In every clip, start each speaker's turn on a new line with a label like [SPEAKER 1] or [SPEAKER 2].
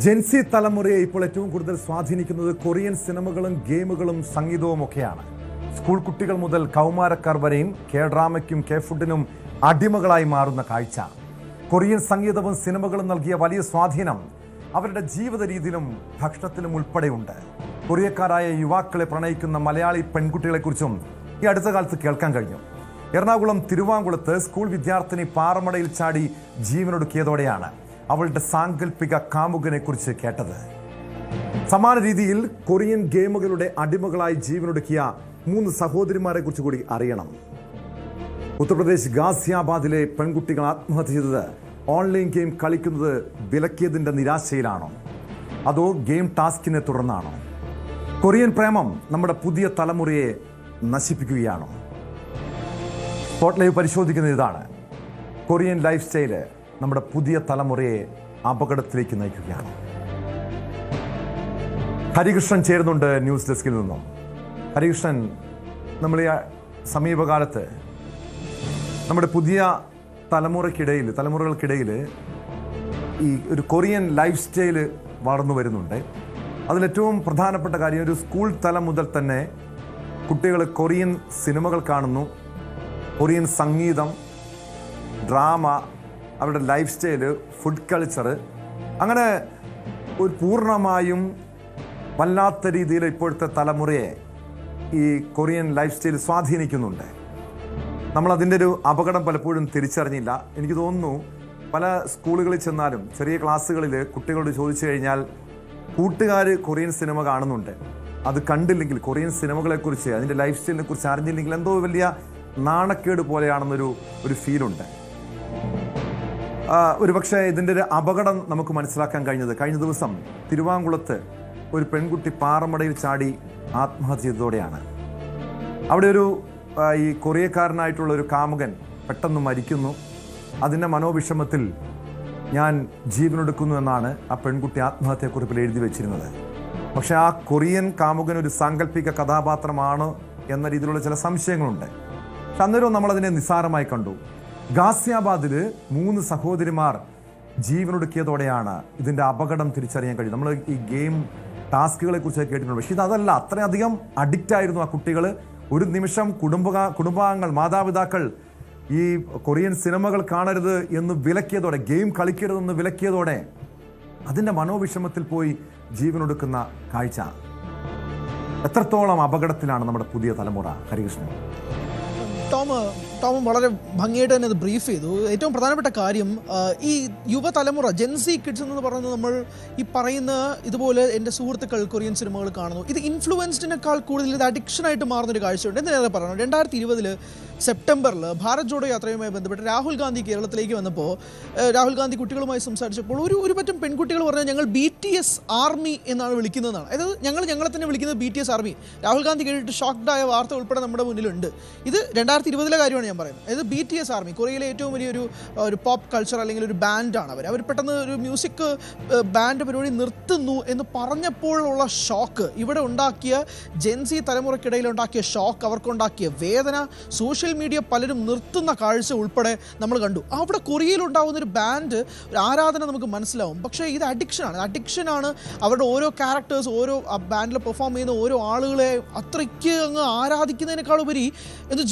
[SPEAKER 1] ജെൻസി തലമുറയെ ഇപ്പോൾ ഏറ്റവും കൂടുതൽ സ്വാധീനിക്കുന്നത് കൊറിയൻ സിനിമകളും ഗെയിമുകളും സംഗീതവും ഒക്കെയാണ്. സ്കൂൾ കുട്ടികൾ മുതൽ കൗമാരക്കാർ വരെയും ഡ്രാമയ്ക്കും ഫുഡിനും അടിമകളായി മാറുന്ന കാഴ്ച. കൊറിയൻ സംഗീതവും സിനിമകളും നൽകിയ വലിയ സ്വാധീനം അവരുടെ ജീവിത രീതിയിലും ഭക്ഷണത്തിലും ഉൾപ്പെടെയുണ്ട്. കൊറിയക്കാരായ യുവാക്കളെ പ്രണയിക്കുന്ന മലയാളി പെൺകുട്ടികളെക്കുറിച്ചും ഈ അടുത്ത കാലത്ത് കേൾക്കാൻ കഴിഞ്ഞു. എറണാകുളം തിരുവാങ്കുളത്ത് സ്കൂൾ വിദ്യാർത്ഥിനി പാറമടയിൽ ചാടി ജീവനൊടുക്കിയതോടെയാണ് അവളുടെ സാങ്കല്പിക കാമുകനെ കുറിച്ച് കേട്ടത്. സമാന രീതിയിൽ കൊറിയൻ ഗെയിമുകളുടെ അടിമകളായി ജീവനൊടുക്കിയ 3 സഹോദരിമാരെ കുറിച്ച് കൂടി അറിയണം. ഉത്തർപ്രദേശ് ഗാസിയാബാദിലെ പെൺകുട്ടികൾ ആത്മഹത്യ ചെയ്തത് ഓൺലൈൻ ഗെയിം കളിക്കുന്നത് വിലക്കിയതിൻ്റെ നിരാശയിലാണോ, അതോ ഗെയിം ടാസ്കിനെ തുടർന്നാണോ? കൊറിയൻ പ്രേമം നമ്മുടെ പുതിയ തലമുറയെ നശിപ്പിക്കുകയാണോ? സ്പോട്ട് ലൈവ് പരിശോധിക്കുന്ന ഇതാണ്. കൊറിയൻ ലൈഫ് സ്റ്റൈല് നമ്മുടെ പുതിയ തലമുറയെ അപകടത്തിലേക്ക് നയിക്കുകയാണ്. ഹരികൃഷ്ണൻ ചേരുന്നുണ്ട് ന്യൂസ് ഡെസ്കിൽ നിന്നും. ഹരികൃഷ്ണൻ, നമ്മൾ ഈ സമീപകാലത്ത് നമ്മുടെ പുതിയ തലമുറകൾക്കിടയിൽ ഈ ഒരു കൊറിയൻ ലൈഫ് സ്റ്റൈല് വളർന്നു വരുന്നുണ്ട്. അതിലേറ്റവും പ്രധാനപ്പെട്ട കാര്യം, ഒരു സ്കൂൾ തലം മുതൽ തന്നെ കുട്ടികൾ കൊറിയൻ സിനിമകൾ കാണുന്നു. കൊറിയൻ സംഗീതം, ഡ്രാമ, അവരുടെ ലൈഫ് സ്റ്റൈല്, ഫുഡ് കൾച്ചർ, അങ്ങനെ ഒരു പൂർണ്ണമായും വല്ലാത്ത രീതിയിൽ ഇപ്പോഴത്തെ തലമുറയെ ഈ കൊറിയൻ ലൈഫ് സ്റ്റൈൽ സ്വാധീനിക്കുന്നുണ്ട്. നമ്മളതിൻ്റെ ഒരു അപകടം പലപ്പോഴും തിരിച്ചറിഞ്ഞില്ല. എനിക്ക് തോന്നുന്നു പല സ്കൂളുകളിൽ ചെന്നാലും ചെറിയ ക്ലാസ്സുകളിൽ കുട്ടികളോട് ചോദിച്ചു കഴിഞ്ഞാൽ കൂട്ടുകാർ കൊറിയൻ സിനിമ കാണുന്നുണ്ട്, അത് കണ്ടില്ലെങ്കിൽ കൊറിയൻ സിനിമകളെക്കുറിച്ച്, അതിൻ്റെ ലൈഫ് സ്റ്റൈലിനെ കുറിച്ച് അറിഞ്ഞില്ലെങ്കിൽ എന്തോ വലിയ നാണക്കേട് പോലെയാണെന്നൊരു ഫീലുണ്ട്. ഒരുപക്ഷെ ഇതിൻ്റെ ഒരു അപകടം നമുക്ക് മനസ്സിലാക്കാൻ കഴിഞ്ഞ ദിവസം തിരുവാങ്കുളത്ത് ഒരു പെൺകുട്ടി പാറമടയിൽ ചാടി ആത്മഹത്യ ചെയ്തതോടെയാണ്. അവിടെ ഈ കൊറിയക്കാരനായിട്ടുള്ള ഒരു കാമുകൻ പെട്ടെന്ന് മരിക്കുന്നു. അതിൻ്റെ മനോവിഷമത്തിൽ ഞാൻ ജീവനൊടുക്കുന്നു എന്നാണ് ആ പെൺകുട്ടി ആത്മഹത്യക്കുറിപ്പിൽ എഴുതി വെച്ചിരുന്നത്. പക്ഷേ ആ കൊറിയൻ കാമുകൻ ഒരു സാങ്കല്പിക കഥാപാത്രമാണ് എന്ന രീതിയിലുള്ള ചില സംശയങ്ങളുണ്ട്. പക്ഷെ അന്നേരവും നമ്മളതിനെ നിസ്സാരമായി കണ്ടു. ഗാസിയാബാദിൽ 3 സഹോദരിമാർ ജീവനൊടുക്കിയതോടെയാണ് ഇതിൻ്റെ അപകടം തിരിച്ചറിയാൻ കഴിയും. നമ്മൾ ഈ ഗെയിം ടാസ്കുകളെ കുറിച്ച് കേട്ടിട്ടുണ്ട്, പക്ഷേ ഇതല്ല. അത്രയധികം അഡിക്റ്റ് ആയിരുന്നു ആ കുട്ടികൾ. ഒരു നിമിഷം കുടുംബാംഗങ്ങൾ, മാതാപിതാക്കൾ ഈ കൊറിയൻ സിനിമകൾ കാണരുത് എന്ന് വിലക്കിയതോടെ, ഗെയിം കളിക്കരുതെന്ന് വിലക്കിയതോടെ അതിൻ്റെ മനോവിഷമത്തിൽ പോയി ജീവനൊടുക്കുന്ന കാഴ്ച. എത്രത്തോളം അപകടത്തിലാണ് നമ്മുടെ പുതിയ തലമുറ, ഹരികൃഷ്ണൻ?
[SPEAKER 2] ടോം വളരെ ഭംഗിയായിട്ട് തന്നെ അത് ബ്രീഫ് ചെയ്തു. ഏറ്റവും പ്രധാനപ്പെട്ട കാര്യം, ഈ യുവതലമുറ ജെൻസി കിഡ്സ് എന്ന് പറയുന്നത്, നമ്മൾ ഈ പറയുന്ന ഇതുപോലെ എൻ്റെ സുഹൃത്തുക്കൾ കൊറിയൻ സിനിമകൾ കാണുന്നു, ഇത് ഇൻഫ്ലുവൻസിനേക്കാൾ കൂടുതൽ ഇത് അഡിക്ഷനായിട്ട് മാറുന്നൊരു കാഴ്ചയുണ്ട്. എന്തിനാണ് പറയുന്നത്? 2020 സെപ്റ്റംബറിൽ ഭാരത് ജോഡോ യാത്രയുമായി ബന്ധപ്പെട്ട് രാഹുൽ ഗാന്ധി കേരളത്തിലേക്ക് വന്നപ്പോൾ രാഹുൽ ഗാന്ധി കുട്ടികളുമായി സംസാരിച്ചപ്പോൾ ഒരു പറ്റം പെൺകുട്ടികൾ പറഞ്ഞാൽ ഞങ്ങൾ BTS ആർമി എന്നാണ് വിളിക്കുന്നതെന്നാണ്. അതായത് ഞങ്ങളെ തന്നെ വിളിക്കുന്നത് BTS ആർമി. രാഹുൽ ഗാന്ധി കേട്ടിട്ട് ഷോക്ക്ഡായ വാർത്ത ഉൾപ്പെടെ നമ്മുടെ മുന്നിലുണ്ട്. ഇത് 2020 കാര്യമാണ് ഞാൻ പറയുന്നത്. അതായത് BTS ആർമി കൊറിയയിലെ ഏറ്റവും വലിയൊരു പോപ്പ് കൾച്ചർ അല്ലെങ്കിൽ ഒരു ബാൻഡാണ്. അവർ പെട്ടെന്ന് ഒരു മ്യൂസിക് ബാൻഡ് പരിപാടി നിർത്തുന്നു എന്ന് പറഞ്ഞപ്പോഴുള്ള ഷോക്ക്, ഇവിടെ ഉണ്ടാക്കിയ ജെൻസി തലമുറയ്ക്കിടയിൽ ഉണ്ടാക്കിയ ഷോക്ക്, അവർക്കുണ്ടാക്കിയ വേദന, സോഷ്യൽ മീഡിയ പലരും നിർത്തുന്ന കാഴ്ച ഉൾപ്പെടെ നമ്മൾ കണ്ടു. അവിടെ കൊറിയയിലുണ്ടാകുന്ന ഒരു ബാൻഡ്, ഒരു ആരാധന നമുക്ക് മനസ്സിലാവും. പക്ഷേ ഇത് അഡിക്ഷനാണ്. അവരുടെ ഓരോ ക്യാരക്ടേഴ്സ്, ഓരോ ബാൻഡിൽ പെർഫോം ചെയ്യുന്ന ഓരോ ആളുകളെ അത്രയ്ക്ക് അങ്ങ് ആരാധിക്കുന്നതിനേക്കാളുപരി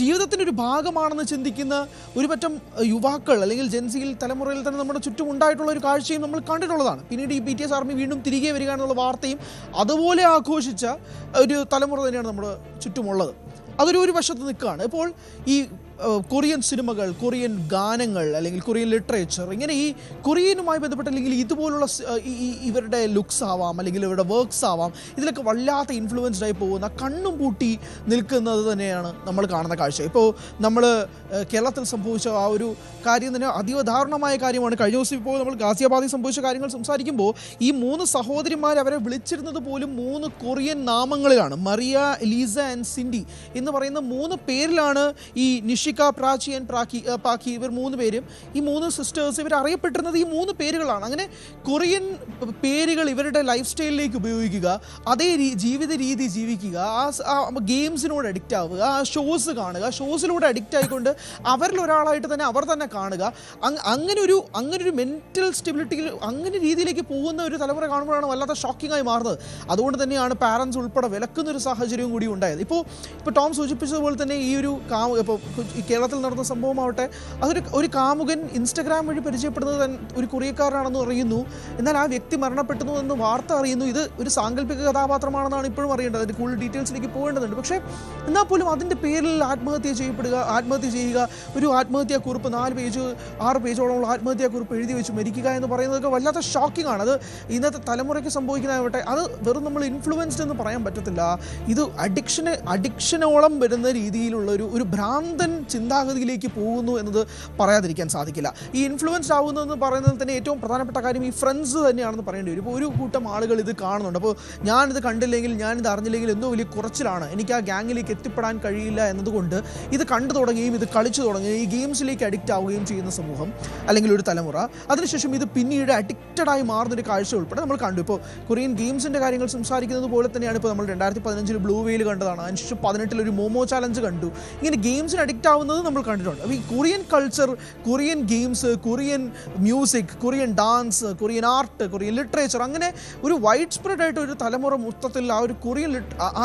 [SPEAKER 2] ജീവിതത്തിൻ്റെ ഒരു ഭാഗമാണെന്ന് ചിന്തിക്കുന്ന ഒരു പറ്റം യുവാക്കൾ അല്ലെങ്കിൽ ജെൻസിയിൽ തലമുറയിൽ തന്നെ നമ്മുടെ ചുറ്റും ഉണ്ടായിട്ടുള്ള ഒരു കാഴ്ചയും നമ്മൾ കണ്ടിട്ടുള്ളതാണ്. പിന്നീട് ഈ BTS ആർമി വീണ്ടും തിരികെ വരിക എന്നുള്ള വാർത്തയും അതുപോലെ ആഘോഷിച്ച ഒരു തലമുറ തന്നെയാണ് നമ്മുടെ ചുറ്റുമുള്ളത്. അതൊരു വശത്ത് നിൽക്കുകയാണ്. ഇപ്പോൾ ഈ കൊറിയൻ സിനിമകൾ, കൊറിയൻ ഗാനങ്ങൾ അല്ലെങ്കിൽ കൊറിയൻ ലിറ്ററേച്ചർ, ഇങ്ങനെ ഈ കൊറിയനുമായി ബന്ധപ്പെട്ട് അല്ലെങ്കിൽ ഇതുപോലുള്ള ഇവരുടെ ലുക്സ് ആവാം അല്ലെങ്കിൽ ഇവരുടെ വർക്ക്സ് ആവാം, ഇതിലൊക്കെ വല്ലാത്ത ഇൻഫ്ലുവൻസ്ഡ് ആയി പോകുന്ന, കണ്ണും പൂട്ടി നിൽക്കുന്നത് തന്നെയാണ് നമ്മൾ കാണുന്ന കാഴ്ച. ഇപ്പോൾ നമ്മൾ കേരളത്തിൽ സംഭവിച്ച ആ ഒരു കാര്യം തന്നെ അതീവ ദാരുണമായ കാര്യമാണ്. കഴിഞ്ഞ ദിവസം ഇപ്പോൾ നമ്മൾ ഗാസിയാബാദിൽ സംഭവിച്ച കാര്യങ്ങൾ സംസാരിക്കുമ്പോൾ ഈ 3 സഹോദരിമാർ അവരെ വിളിച്ചിരുന്നത് പോലും 3 കൊറിയൻ നാമങ്ങളിലാണ്. മറിയ, എലീസ ആൻഡ് സിൻഡി എന്ന് പറയുന്ന 3 പേരിലാണ് ഈ നിഷി ഇഷിക, പ്രാചി ആൻഡ് പാക്കി, ഇവർ 3 പേരും, ഈ 3 സിസ്റ്റേഴ്സ്, ഇവർ അറിയപ്പെട്ടിരുന്നത് ഈ 3 പേരുകളാണ്. അങ്ങനെ കൊറിയൻ പേരുകൾ ഇവരുടെ ലൈഫ് സ്റ്റൈലിലേക്ക് ഉപയോഗിക്കുക, അതേ ജീവിത രീതി ജീവിക്കുക, ആ ഗെയിംസിനോട് അഡിക്റ്റ് ആവുക, ആ ഷോസ് കാണുക, ഷോസിലൂടെ അഡിക്റ്റ് ആയിക്കൊണ്ട് അവരിൽ ഒരാളായിട്ട് തന്നെ അവർ തന്നെ കാണുക. അങ്ങനൊരു മെൻറ്റൽ സ്റ്റെബിലിറ്റിയിൽ അങ്ങനെ രീതിയിലേക്ക് പോകുന്ന ഒരു തലമുറ കാണുമ്പോഴാണ് വല്ലാത്ത ഷോക്കിംഗ് ആയി മാറുന്നത്. അതുകൊണ്ട് തന്നെയാണ് പാരൻസ് ഉൾപ്പെടെ വിലക്കുന്നൊരു സാഹചര്യവും കൂടി ഉണ്ടായത്. ഇപ്പോൾ ടോം സൂചിപ്പിച്ചതുപോലെ തന്നെ ഈ ഒരു ഇപ്പോൾ കേരളത്തിൽ നടന്ന സംഭവമാവട്ടെ, ഒരു കാമുകൻ ഇൻസ്റ്റഗ്രാം വഴി പരിചയപ്പെടുന്നത് ഒരു കൊറിയക്കാരനാണെന്ന് അറിയുന്നു, എന്നാൽ ആ വ്യക്തി മരണപ്പെട്ടു എന്ന് വാർത്ത അറിയുന്നു. ഇത് ഒരു സാങ്കല്പിക കഥാപാത്രമാണെന്നാണ് ഇപ്പോഴും അറിയേണ്ടത്, അതിൻ്റെ കൂടുതൽ ഡീറ്റെയിൽസിലേക്ക് പോകേണ്ടതുണ്ട്. പക്ഷേ എന്നാൽ പോലും അതിൻ്റെ പേരിൽ ആത്മഹത്യ ചെയ്യുക, ഒരു ആത്മഹത്യാക്കുറിപ്പ് 6 പേജോളമുള്ള ആത്മഹത്യാക്കുറിപ്പ് എഴുതി വെച്ച് മരിക്കുക എന്ന് പറയുന്നതൊക്കെ വല്ലാത്ത ഷോക്കിംഗ് ആണ്. അത് ഇന്നത്തെ തലമുറയ്ക്ക് സംഭവിക്കുന്നതാവട്ടെ, അത് വെറും നമ്മൾ ഇൻഫ്ലുവൻസ്ഡ് എന്ന് പറയാൻ പറ്റത്തില്ല. ഇത് അഡിക്ഷനോളം വരുന്ന രീതിയിലുള്ള ഒരു ഭ്രാന്തൻ ചിന്താഗതിയിലേക്ക് പോകുന്നു എന്നത് പറയാതിരിക്കാൻ സാധിക്കില്ല. ഈ ഇൻഫ്ലുവൻസ്ഡ് ആവുന്നതെന്ന് പറയുന്നത് തന്നെ ഏറ്റവും പ്രധാനപ്പെട്ട കാര്യം ഈ ഫ്രണ്ട്സ് തന്നെയാണെന്ന് പറയേണ്ടി വരും. ഇപ്പോൾ ഒരു കൂട്ടം ആളുകൾ ഇത് കാണുന്നുണ്ട്, അപ്പോൾ ഞാനിത് കണ്ടില്ലെങ്കിൽ, ഞാനിത് അറിഞ്ഞില്ലെങ്കിൽ എന്തോ വലിയ കുറച്ചിലാണ്, എനിക്ക് ആ ഗ്യാങ്ങിലേക്ക് എത്തിപ്പെടാൻ കഴിയില്ല എന്നതുകൊണ്ട് ഇത് കണ്ടു തുടങ്ങുകയും ഇത് കളിച്ചു തുടങ്ങുകയും ഈ ഗെയിംസിലേക്ക് അഡിക്റ്റ് ആവുകയും ചെയ്യുന്ന സമൂഹം അല്ലെങ്കിൽ ഒരു തലമുറ, അതിനുശേഷം ഇത് പിന്നീട് അഡിക്റ്റഡായി മാറുന്നൊരു കാഴ്ച ഉൾപ്പെടെ നമ്മൾ കണ്ടു. ഇപ്പോൾ കൊറിയൻ ഗെയിംസിൻ്റെ കാര്യങ്ങൾ സംസാരിക്കുന്നത് പോലെ തന്നെയാണ് ഇപ്പോൾ നമ്മൾ 2015 ബ്ലൂ വെയിൽ കണ്ടതാണ്, അതിനുശേഷം 2018 ഒരു മോമോ ചാലഞ്ച് കണ്ടു. ഇങ്ങനെ ഗെയിംസിന് അഡിക്റ്റ് ആവുന്നത് നമ്മൾ കണ്ടിട്ടുണ്ട്. അപ്പോൾ ഈ Korean culture, Korean games, Korean music, Korean dance, Korean art, Korean literature, അങ്ങനെ ഒരു വൈഡ് സ്പ്രെഡ് ആയിട്ട് ഒരു തലമുറ മൊത്തത്തിൽ ആ ഒരു കൊറിയൻ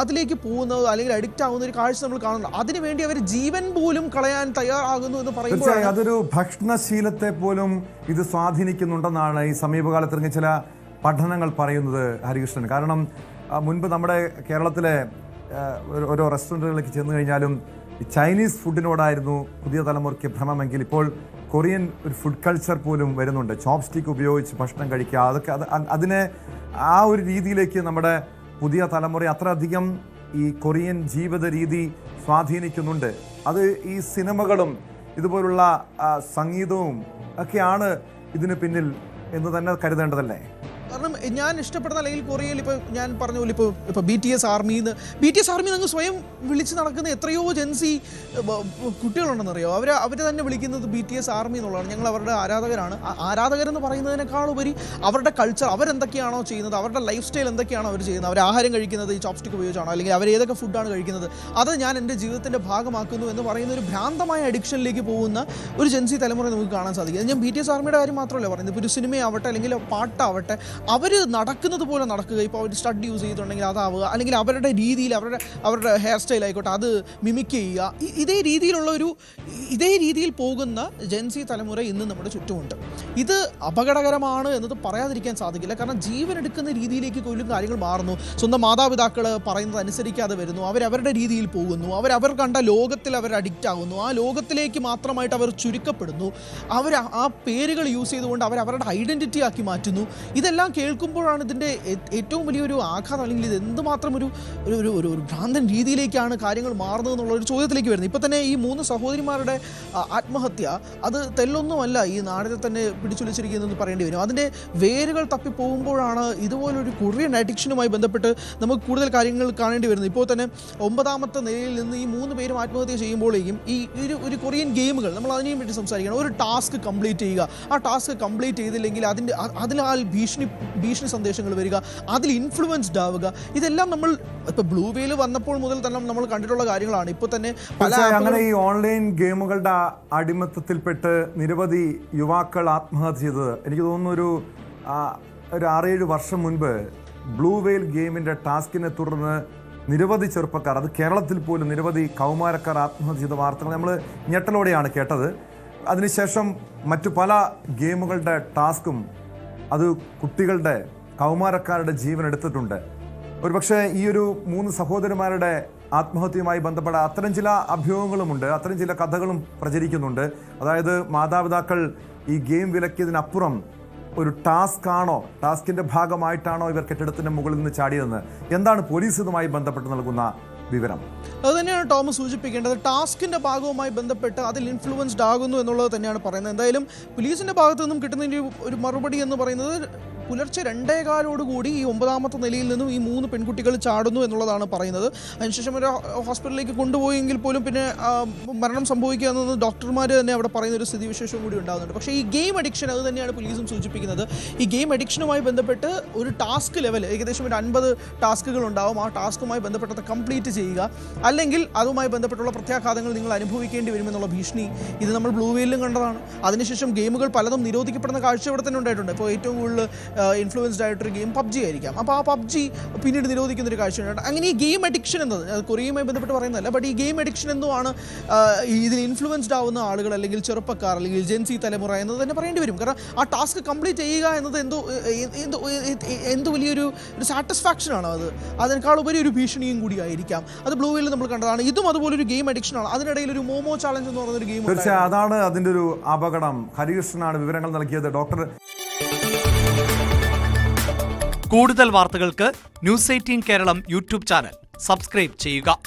[SPEAKER 2] അതിലേക്ക് പോകുന്നത് അല്ലെങ്കിൽ അഡിക്റ്റ് ആവുന്ന ഒരു കാഴ്ച നമ്മൾ കാണുന്നുണ്ട്. അതിനുവേണ്ടി അവർ ജീവൻ പോലും കളയാൻ തയ്യാറാകുന്നു എന്ന് പറയുമ്പോൾ
[SPEAKER 1] അതൊരു ഭക്ഷണശീലത്തെ പോലും ഇത് സ്വാധീനിക്കുന്നുണ്ടെന്നാണ് ഈ സമീപകാലത്ത് ഇറങ്ങിയ ചില പഠനങ്ങൾ പറയുന്നത്, ഹരികൃഷ്ണൻ. കാരണം മുൻപ് നമ്മുടെ കേരളത്തിലെ ഓരോ റെസ്റ്റോറൻറ്റുകളിലേക്ക് ചെന്ന് കഴിഞ്ഞാലും ചൈനീസ് ഫുഡിനോടായിരുന്നു പുതിയ തലമുറയ്ക്ക് ഭ്രമമെങ്കിൽ ഇപ്പോൾ കൊറിയൻ ഒരു ഫുഡ് കൾച്ചർ പോലും വരുന്നുണ്ട്. ചോപ്പ് സ്റ്റിക്ക് ഉപയോഗിച്ച് ഭക്ഷണം കഴിക്കുക, അതൊക്കെ അതിനെ ആ ഒരു രീതിയിലേക്ക് നമ്മുടെ പുതിയ തലമുറ അത്രയധികം ഈ കൊറിയൻ ജീവിത രീതി സ്വാധീനിക്കുന്നുണ്ട്. അത് ഈ സിനിമകളും ഇതുപോലുള്ള സംഗീതവും ഒക്കെയാണ് ഇതിന് പിന്നിൽ എന്ന് തന്നെ കരുതേണ്ടതല്ലേ?
[SPEAKER 2] കാരണം ഞാൻ ഇഷ്ടപ്പെടുന്ന അല്ലെങ്കിൽ കൊറിയയിൽ ഇപ്പോൾ ഞാൻ പറഞ്ഞ പോലെ ഇപ്പോൾ BTS ആർമി അങ്ങ് സ്വയം വിളിച്ച് നടക്കുന്ന എത്രയോ ജെൻസി കുട്ടികളുണ്ടെന്നറിയോ. അവർ തന്നെ വിളിക്കുന്നത് BTS ആർമി എന്നുള്ളതാണ്. ഞങ്ങൾ അവരുടെ ആരാധകരെന്ന് പറയുന്നതിനേക്കാളുപരി അവരുടെ കൾച്ചർ, അവരെന്തൊക്കെയാണോ ചെയ്യുന്നത്, അവരുടെ ലൈഫ് സ്റ്റൈൽ എന്തൊക്കെയാണോ അവർ ചെയ്യുന്നത്, അവർ ആഹാരം കഴിക്കുന്നത് ഈ ചോപ്സ്റ്റിക്ക് ഉപയോഗിച്ചാണോ, അല്ലെങ്കിൽ അവർ ഏതൊക്കെ ഫുഡാണ് കഴിക്കുന്നത്, അത് ഞാൻ എൻ്റെ ജീവിതത്തിൻ്റെ ഭാഗമാക്കുന്നു എന്ന് പറയുന്ന ഒരു ഭ്രാന്തമായ അഡിക്ഷനിലേക്ക് പോകുന്ന ഒരു ജെൻസി തലമുറ നമുക്ക് കാണാൻ സാധിക്കും. ഞാൻ BTS ആർമിയുടെ കാര്യം മാത്രമല്ല പറയുന്നത്, ഇപ്പോൾ ഒരു സിനിമയാവട്ടെ അല്ലെങ്കിൽ പാട്ടാവട്ടെ, അവർ നടക്കുന്നത് പോലെ നടക്കുക. ഇപ്പോൾ അവർ സ്റ്റഡ് യൂസ് ചെയ്തിട്ടുണ്ടെങ്കിൽ അതാവുക, അല്ലെങ്കിൽ അവരുടെ രീതിയിൽ അവരുടെ ഹെയർ സ്റ്റൈൽ ആയിക്കോട്ടെ അത് മിമിക് ചെയ്യുക. ഇതേ രീതിയിൽ പോകുന്ന ജെൻസി തലമുറ ഇന്ന് നമ്മുടെ ചുറ്റുമുണ്ട്. ഇത് അപകടകരമാണ് എന്നത് പറയാതിരിക്കാൻ സാധിക്കില്ല. കാരണം ജീവൻ എടുക്കുന്ന രീതിയിലേക്ക് പോലും കാര്യങ്ങൾ മാറുന്നു. സ്വന്തം മാതാപിതാക്കൾ പറയുന്നത് അനുസരിക്കാതെ വരുന്നു, അവരവരുടെ രീതിയിൽ പോകുന്നു, അവർ കണ്ട ലോകത്തിൽ അവർ അഡിക്റ്റ് ആകുന്നു, ആ ലോകത്തിലേക്ക് മാത്രമായിട്ട് അവർ ചുരുക്കപ്പെടുന്നു, അവർ ആ പേരുകൾ യൂസ് ചെയ്തുകൊണ്ട് അവരുടെ ഐഡൻറ്റിറ്റി ആക്കി മാറ്റുന്നു. ഇതെല്ലാം കേൾക്കുമ്പോഴാണ് ഇതിൻ്റെ ഏറ്റവും വലിയൊരു ആഘാതം, അല്ലെങ്കിൽ ഇത് എന്തുമാത്രം ഒരു ഭ്രാന്തൻ രീതിയിലേക്കാണ് കാര്യങ്ങൾ മാറുന്നത് എന്നുള്ള ഒരു ചോദ്യത്തിലേക്ക് വരുന്നത്. ഇപ്പോൾ തന്നെ ഈ 3 സഹോദരിമാരുടെ ആത്മഹത്യ അത് തെല്ലൊന്നുമല്ല ഈ നാടിനെ തന്നെ പിടിച്ചുലച്ചിരിക്കുന്നതെന്ന് പറയേണ്ടി വരും. അതിൻ്റെ വേരുകൾ തപ്പിപ്പോകുമ്പോഴാണ് ഇതുപോലൊരു കൊറിയൻ അഡിക്ഷനുമായി ബന്ധപ്പെട്ട് നമുക്ക് കൂടുതൽ കാര്യങ്ങൾ കാണേണ്ടി വരുന്നത്. ഇപ്പോൾ തന്നെ 9ാമത്തെ നിലയിൽ നിന്ന് ഈ 3 പേരും ആത്മഹത്യ ചെയ്യുമ്പോഴേക്കും ഈ ഒരു കൊറിയൻ ഗെയിമുകൾ നമ്മൾ അതിനെയും പറ്റി സംസാരിക്കണം. ഒരു ടാസ്ക് കംപ്ലീറ്റ് ചെയ്യുക, ആ ടാസ്ക് കംപ്ലീറ്റ് ചെയ്തില്ലെങ്കിൽ അതിനാൽ ഭീഷണി സന്ദേശങ്ങൾ വരിക, അതിൽ ഇൻഫ്ലുവൻസ്ഡ് ആവുക, ഇതെല്ലാം നമ്മൾ ഇപ്പോൾ ബ്ലൂ വെയിൽ വന്നപ്പോൾ മുതൽ തന്നെ നമ്മൾ കണ്ടിട്ടുള്ള കാര്യങ്ങളാണ്. ഇപ്പോൾ തന്നെ
[SPEAKER 1] അങ്ങനെ ഈ ഓൺലൈൻ ഗെയിമുകളുടെ അടിമത്തത്തിൽപ്പെട്ട് നിരവധി യുവാക്കൾ ആത്മഹത്യ ചെയ്തത് എനിക്ക് തോന്നുന്നു ഒരു 6-7 വർഷം മുൻപ് ബ്ലൂ വെയിൽ ഗെയിമിൻ്റെ ടാസ്കിനെ തുടർന്ന് നിരവധി ചെറുപ്പക്കാർ, അത് കേരളത്തിൽ പോലും നിരവധി കൗമാരക്കാർ ആത്മഹത്യ ചെയ്ത വാർത്തകൾ നമ്മൾ ഞെട്ടലോടെയാണ് കേട്ടത്. അതിനുശേഷം മറ്റു പല ഗെയിമുകളുടെ ടാസ്കും അത് കുട്ടികളുടെ കൗമാരക്കാരുടെ ജീവൻ എടുത്തിട്ടുണ്ട്. ഒരുപക്ഷെ ഈ ഒരു 3 സഹോദരന്മാരുടെ ആത്മഹത്യയുമായി ബന്ധപ്പെട്ട അത്തരം ചില അഭ്യൂഹങ്ങളുമുണ്ട്, അത്തരം ചില കഥകളും പ്രചരിക്കുന്നുണ്ട്. അതായത് മാതാപിതാക്കൾ ഈ ഗെയിം വിലക്കിയതിനപ്പുറം ഒരു ടാസ്കിൻ്റെ ഭാഗമായിട്ടാണോ ഇവർ കെട്ടിടത്തിൻ്റെ മുകളിൽ നിന്ന് ചാടിയതെന്ന്. എന്താണ് പോലീസ് ഇതുമായി ബന്ധപ്പെട്ട് നൽകുന്ന വിവരം?
[SPEAKER 2] അതുതന്നെയാണ് ടോമസ് സൂചിപ്പിക്കേണ്ടത്. ടാസ്കിൻ്റെ ഭാഗവുമായി ബന്ധപ്പെട്ട് അതിൽ ഇൻഫ്ലുവൻസ്ഡ് ആകുന്നു എന്നുള്ളത് തന്നെയാണ് പറയുന്നത്. എന്തായാലും പോലീസിൻ്റെ ഭാഗത്തു നിന്നും കിട്ടുന്നതിൻ്റെ ഒരു മറുപടി എന്ന് പറയുന്നത് പുലർച്ചെ 2:15 ഈ 9ാമത്തെ നിലയിൽ നിന്നും ഈ 3 പെൺകുട്ടികൾ ചാടുന്നു എന്നുള്ളതാണ് പറയുന്നത്. അതിനുശേഷം ഒരു ഹോസ്പിറ്റലിലേക്ക് കൊണ്ടുപോയെങ്കിൽ പോലും പിന്നെ മരണം സംഭവിക്കുക എന്നത് ഡോക്ടർമാർ തന്നെ അവിടെ പറയുന്ന ഒരു സ്ഥിതിവിശേഷം കൂടി ഉണ്ടാകുന്നുണ്ട്. പക്ഷേ ഈ ഗെയിം അഡിക്ഷൻ, അത് തന്നെയാണ് പോലീസും സൂചിപ്പിക്കുന്നത്. ഈ ഗെയിം അഡിക്ഷനുമായി ബന്ധപ്പെട്ട് ഒരു ടാസ്ക് ലെവൽ ഏകദേശം ഒരു 50 ടാസ്കുകൾ ഉണ്ടാവും. ആ ടാസ്കുമായി ബന്ധപ്പെട്ടത് കംപ്ലീറ്റ് ചെയ്യുക, അല്ലെങ്കിൽ അതുമായി ബന്ധപ്പെട്ടുള്ള പ്രത്യാഘാതങ്ങൾ നിങ്ങൾ അനുഭവിക്കേണ്ടി വരുമെന്നുള്ള ഭീഷണി ഇത് നമ്മൾ ബ്ലൂ വെയിലും കണ്ടതാണ്. അതിനുശേഷം ഗെയിമുകൾ പലതും നിരോധിക്കപ്പെടുന്ന കാഴ്ച ഇവിടെ തന്നെ ഉണ്ടായിട്ടുണ്ട്. ഇപ്പോൾ ഏറ്റവും കൂടുതൽ ഇൻഫ്ലുവൻസ്ഡ് ആയിട്ടൊരു ഗെയിം പബ്ജി ആയിരിക്കാം. അപ്പോൾ ആ പബ്ജി പിന്നീട് നിരോധിക്കുന്ന ഒരു കാഴ്ചയുണ്ട്. അങ്ങനെ ഈ ഗെയിം അഡിക്ഷൻ എന്നത് കൊറിയയുമായി ബന്ധപ്പെട്ട് പറയുന്നതല്ല, ബട്ട് ഈ ഗെയിം അഡിക്ഷൻ എന്തുമാണ് ഇതിൽ ഇൻഫ്ലുവൻസ്ഡ് ആവുന്ന ആളുകൾ, അല്ലെങ്കിൽ ചെറുപ്പക്കാർ, അല്ലെങ്കിൽ ജെൻസി തലമുറ എന്നത് തന്നെ പറയേണ്ടി വരും. കാരണം ആ ടാസ്ക് കംപ്ലീറ്റ് ചെയ്യുക എന്നത് എന്തോ വലിയൊരു സാറ്റിസ്ഫാക്ഷനാണ്. അതിനേക്കാൾ ഉപരി ഒരു ഭീഷണിയും കൂടി ആയിരിക്കാം. അത് ബ്ലൂ വെയിലിൽ നമ്മൾ കണ്ടതാണ്. ഇതും അതുപോലെ ഒരു ഗെയിം അഡിക്ഷനാണ്. അതിനിടയിൽ ഒരു മോമോ ചാലഞ്ച് എന്ന് പറയുന്ന ഒരു ഗെയിം.
[SPEAKER 1] തീർച്ചയായും അതാണ് അതിൻ്റെ ഒരു അപകടം. ഹരികൃഷ്ണനാണ് വിവരങ്ങൾ നൽകിയത്. ഡോക്ടർ.
[SPEAKER 3] കൂടുതൽ വാർത്തകൾക്ക് news 18 Keralam YouTube channel subscribe ചെയ്യുക.